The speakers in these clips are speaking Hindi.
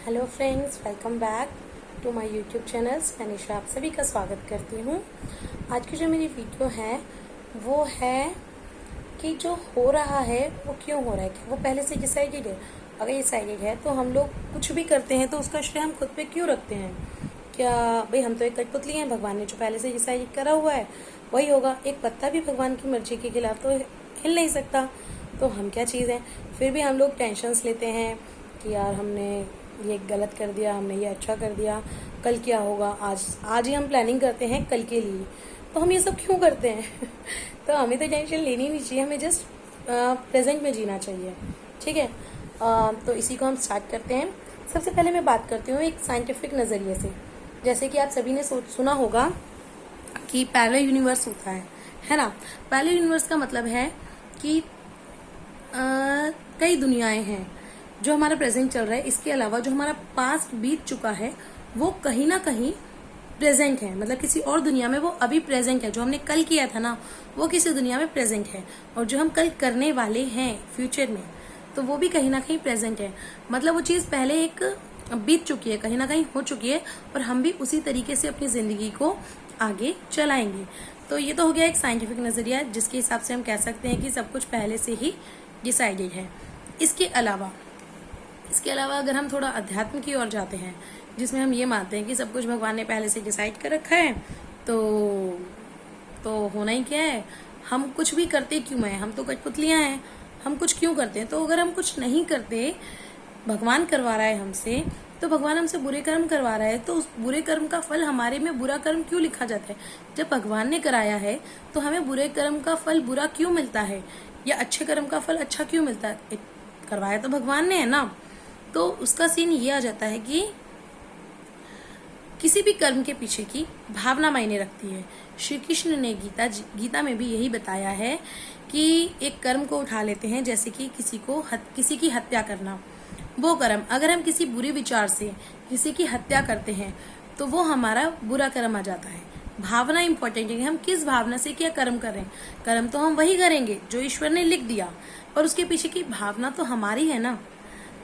Hello friends, welcome back to my YouTube channel. Spanish आप सभी का स्वागत करती हूँ। आज की जो मेरी वीडियो है वो है कि जो हो रहा है वो क्यों हो रहा है, कि वो पहले से डिसाइडेड है। अगर डिसाइडेड है तो हम लोग कुछ भी करते हैं तो उसका श्रेय हम खुद पे क्यों रखते हैं? क्या भाई हम तो एक कठपुतली हैं, भगवान ने जो पहले से डिसाइड करा हुआ है वही होगा। एक पत्ता भी भगवान की मर्जी के खिलाफ तो हिल नहीं सकता। तो हम क्या चीज़ है? फिर भी हम लोग टेंशन्स लेते हैं कि यार हमने ये गलत कर दिया, हमने ये अच्छा कर दिया, कल क्या होगा। आज ही हम प्लानिंग करते हैं कल के लिए। तो हम ये सब क्यों करते हैं? तो हमें तो टेंशन लेनी नहीं चाहिए, हमें जस्ट प्रेजेंट में जीना चाहिए। ठीक है। तो इसी को हम स्टार्ट करते हैं। सबसे पहले मैं बात करती हूँ एक साइंटिफिक नज़रिए से। जैसे कि आप सभी ने सुना होगा कि पैरेलल यूनिवर्स होता है ना। पैरेलल यूनिवर्स का मतलब है कि कई दुनियाएं हैं जो हमारा प्रेजेंट चल रहा है। इसके अलावा जो हमारा पास्ट बीत चुका है वो कहीं ना कहीं प्रेजेंट है, मतलब किसी और दुनिया में वो अभी प्रेजेंट है। जो हमने कल किया था ना वो किसी दुनिया में प्रेजेंट है, और जो हम कल करने वाले हैं फ्यूचर में तो वो भी कहीं ना कहीं प्रेजेंट है। मतलब वो चीज़ पहले एक बीत चुकी है, कहीं ना कहीं हो चुकी है, और हम भी उसी तरीके से अपनी जिंदगी को आगे चलाएंगे। तो ये तो हो गया एक साइंटिफिक नजरिया जिसके हिसाब से हम कह सकते हैं कि सब कुछ पहले से ही डिसाइडेड है। इसके अलावा अगर हम थोड़ा अध्यात्म की ओर जाते हैं, जिसमें हम ये मानते हैं कि सब कुछ भगवान ने पहले से डिसाइड कर रखा है, तो होना ही क्या है। हम कुछ भी करते क्यों हैं? हम तो कठपुतलियां हैं, हम कुछ क्यों करते हैं? तो अगर हम कुछ नहीं करते, भगवान करवा रहा है हमसे, तो भगवान हमसे बुरे कर्म करवा रहा है, तो उस बुरे कर्म का फल हमारे में बुरा कर्म क्यों लिखा जाता है? जब भगवान ने कराया है तो हमें बुरे कर्म का फल बुरा क्यों मिलता है, या अच्छे कर्म का फल अच्छा क्यों मिलता है? करवाया तो भगवान ने है ना। तो उसका सीन ये आ जाता है कि किसी भी कर्म के पीछे की भावना मायने रखती है। श्री कृष्ण ने गीता में भी यही बताया है कि एक कर्म को उठा लेते हैं, जैसे कि किसी की हत्या करना। वो कर्म, अगर हम किसी बुरे विचार से किसी की हत्या करते हैं तो वो हमारा बुरा कर्म आ जाता है। भावना इंपॉर्टेंट है कि हम किस भावना से क्या कर्म कर रहे हैं। कर्म तो हम वही करेंगे जो ईश्वर ने लिख दिया, और उसके पीछे की भावना तो हमारी है ना।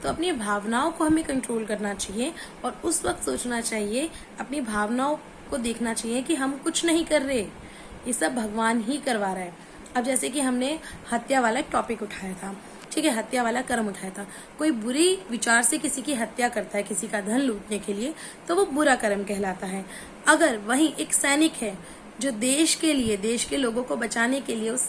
तो अपनी भावनाओं को हमें कंट्रोल करना चाहिए, और उस वक्त सोचना चाहिए, अपनी भावनाओं को देखना चाहिए कि हम कुछ नहीं कर रहे, ये सब भगवान ही करवा रहा है। अब जैसे कि हमने हत्या वाला टॉपिक उठाया था, ठीक है, हत्या वाला कर्म उठाया था। कोई बुरी विचार से किसी की हत्या करता है किसी का धन लूटने के लिए, तो वो बुरा कर्म कहलाता है। अगर वहीं एक सैनिक है जो देश के लिए, देश के लोगों को बचाने के लिए उस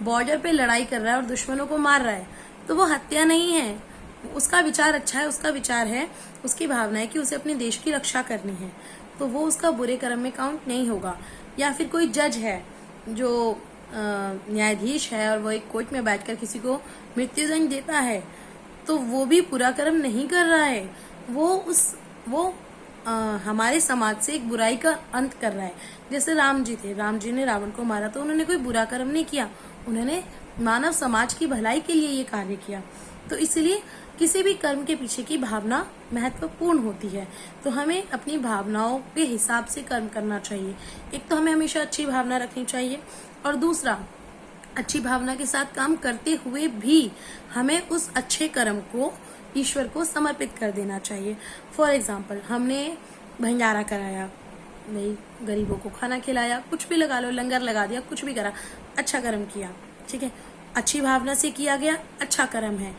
बॉर्डर पे लड़ाई कर रहा है और दुश्मनों को मार रहा है, तो वो हत्या नहीं है। उसका विचार अच्छा है, उसका विचार है, उसकी भावना है कि उसे अपने देश की रक्षा करनी है, तो वो उसका बुरे कर्म में काउंट नहीं होगा। या फिर कोई जज है जो न्यायाधीश है और वो एक कोर्ट में बैठकर किसी को मृत्युदंड देता है, तो वो भी बुरा कर्म नहीं कर रहा है। वो हमारे समाज से एक बुराई का अंत कर रहा है। जैसे राम जी थे, राम जी ने रावण को मारा, तो उन्होंने कोई बुरा कर्म नहीं किया, उन्होंने मानव समाज की भलाई के लिए ये कार्य किया। तो इसलिए किसी भी कर्म के पीछे की भावना महत्वपूर्ण होती है। तो हमें अपनी भावनाओं के हिसाब से कर्म करना चाहिए। एक तो हमें हमेशा अच्छी भावना रखनी चाहिए, और दूसरा अच्छी भावना के साथ काम करते हुए भी हमें उस अच्छे कर्म को ईश्वर को समर्पित कर देना चाहिए। फॉर एग्जाम्पल, हमने भंडारा कराया, नहीं गरीबों को खाना खिलाया, कुछ भी लगा लो, लंगर लगा दिया, कुछ भी करा, अच्छा कर्म किया, ठीक है, अच्छी भावना से किया गया, अच्छा कर्म है।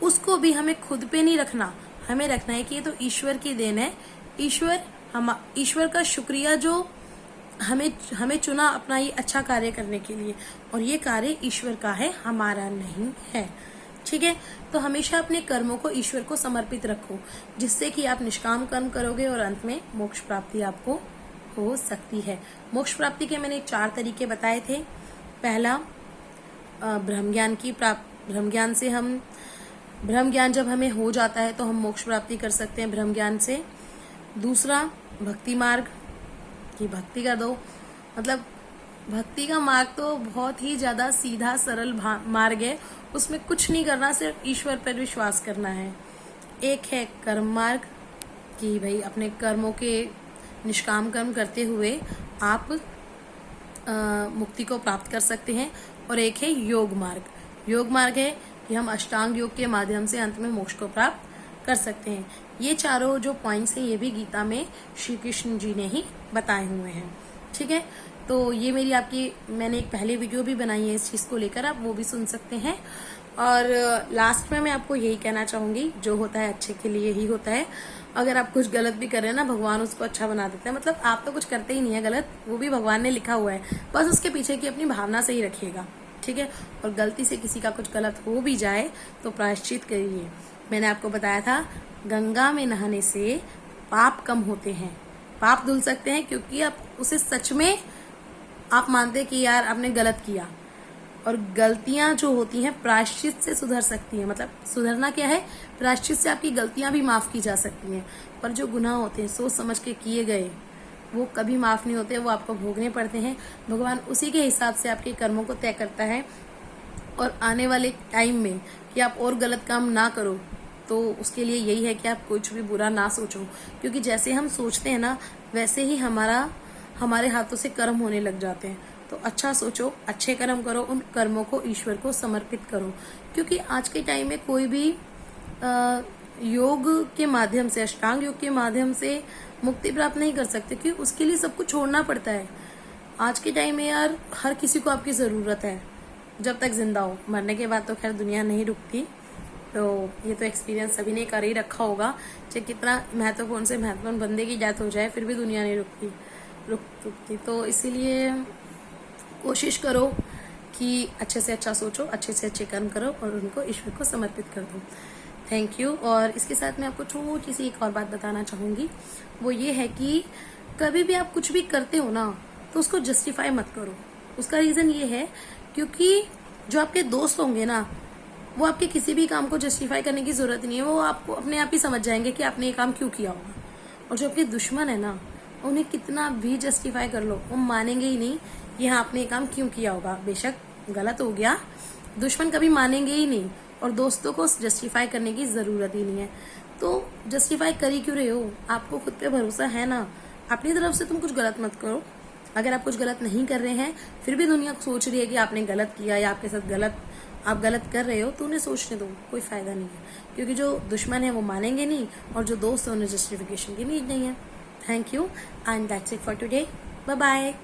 उसको भी हमें खुद पे नहीं रखना, हमें रखना है कि ये तो ईश्वर की देन है। ईश्वर का शुक्रिया जो हमें चुना अपना ये अच्छा कार्य करने के लिए, और ये कार्य ईश्वर का है, हमारा नहीं है। ठीक है। तो हमेशा अपने कर्मों को ईश्वर को समर्पित रखो, जिससे कि आप निष्काम कर्म करोगे और अंत में मोक्ष प्राप्ति आपको हो सकती है। मोक्ष प्राप्ति के मैंने 4 तरीके बताए थे। पहला, ब्रह्म ज्ञान जब हमें हो जाता है तो हम मोक्ष प्राप्ति कर सकते हैं ब्रह्म ज्ञान से। दूसरा, भक्ति मार्ग, की भक्ति कर दो। मतलब भक्ति का मार्ग तो बहुत ही ज्यादा सीधा सरल मार्ग है, उसमें कुछ नहीं करना, सिर्फ ईश्वर पर विश्वास करना है। एक है कर्म मार्ग, कि भाई अपने कर्मों के निष्काम कर्म करते हुए आप मुक्ति को प्राप्त कर सकते हैं। और एक है योग मार्ग है कि हम अष्टांग योग के माध्यम से अंत में मोक्ष को प्राप्त कर सकते हैं। ये चारों जो पॉइंट्स हैं ये भी गीता में श्री कृष्ण जी ने ही बताए हुए हैं। ठीक है, तो ये मेरी मैंने एक पहले वीडियो भी बनाई है इस चीज को लेकर, आप वो भी सुन सकते हैं। और लास्ट में मैं आपको यही कहना चाहूंगी, जो होता है अच्छे के लिए ही होता है। अगर आप कुछ गलत भी कर रहे हैं ना, भगवान उसको अच्छा बना देता है। मतलब आप तो कुछ करते ही नहीं है गलत, वो भी भगवान ने लिखा हुआ है, बस उसके पीछे की अपनी भावना से ही रखिएगा। ठीक है, और गलती से किसी का कुछ गलत हो भी जाए तो प्रायश्चित करिए। मैंने आपको बताया था गंगा में नहाने से पाप कम होते हैं, पाप धुल सकते हैं, क्योंकि आप उसे सच में आप मानते कि यार आपने गलत किया। और गलतियां जो होती हैं प्रायश्चित से सुधर सकती हैं। मतलब सुधरना क्या है, प्रायश्चित से आपकी गलतियां भी माफ की जा सकती हैं। पर जो गुनाह होते हैं सोच समझ के किए गए, वो कभी माफ नहीं होते, वो आपको भोगने पड़ते हैं। भगवान उसी के हिसाब से आपके कर्मों को तय करता है। और आने वाले टाइम में कि आप और गलत काम ना करो, तो उसके लिए यही है कि आप कुछ भी बुरा ना सोचो, क्योंकि जैसे हम सोचते हैं ना वैसे ही हमारे हाथों से कर्म होने लग जाते हैं। तो अच्छा सोचो, अच्छे कर्म करो, उन कर्मों को ईश्वर को समर्पित करो। क्योंकि आज के टाइम में कोई भी योग के माध्यम से, अष्टांग योग के माध्यम से मुक्ति प्राप्त नहीं कर सकते, क्योंकि उसके लिए सब कुछ छोड़ना पड़ता है। आज के टाइम में यार हर किसी को आपकी जरूरत है, जब तक जिंदा हो। मरने के बाद तो खैर दुनिया नहीं रुकती, तो ये तो एक्सपीरियंस सभी ने कर ही रखा होगा। चाहे कितना महत्वपूर्ण से महत्वपूर्ण बंदे की डेथ हो जाए, फिर भी दुनिया नहीं रुकती। तो इसीलिए कोशिश करो कि अच्छे से अच्छा सोचो, अच्छे से अच्छे कर्म करो और उनको ईश्वर को समर्पित कर दो। Thank you. और इसके साथ मैं आपको छोटी सी एक और बात बताना चाहूंगी, वो ये है कि कभी भी आप कुछ भी करते हो ना, तो उसको जस्टिफाई मत करो। उसका रीजन ये है क्योंकि जो आपके दोस्त होंगे ना, वो आपके किसी भी काम को जस्टिफाई करने की जरूरत नहीं है, वो आपको अपने आप ही समझ जाएंगे कि आपने ये काम क्यों किया होगा। और जो आपके दुश्मन है ना, उन्हें कितना भी जस्टिफाई कर लो, वो मानेंगे ही नहीं कि हाँ आपने ये काम क्यों किया होगा। बेशक गलत हो गया, दुश्मन कभी मानेंगे ही नहीं। और दोस्तों को जस्टिफाई करने की जरूरत ही नहीं है। तो जस्टिफाई कर ही क्यों रहे हो, आपको खुद पे भरोसा है ना, अपनी तरफ से तुम कुछ गलत मत करो। अगर आप कुछ गलत नहीं कर रहे हैं, फिर भी दुनिया सोच रही है कि आपने गलत किया या आपके साथ आप गलत कर रहे हो, तो उन्हें सोचने दो, कोई फायदा नहीं है। क्योंकि जो दुश्मन है वो मानेंगे नहीं, और जो दोस्त है उन्हें जस्टिफिकेशन की नीड नहीं है। Thank you and that's it for today. Bye bye.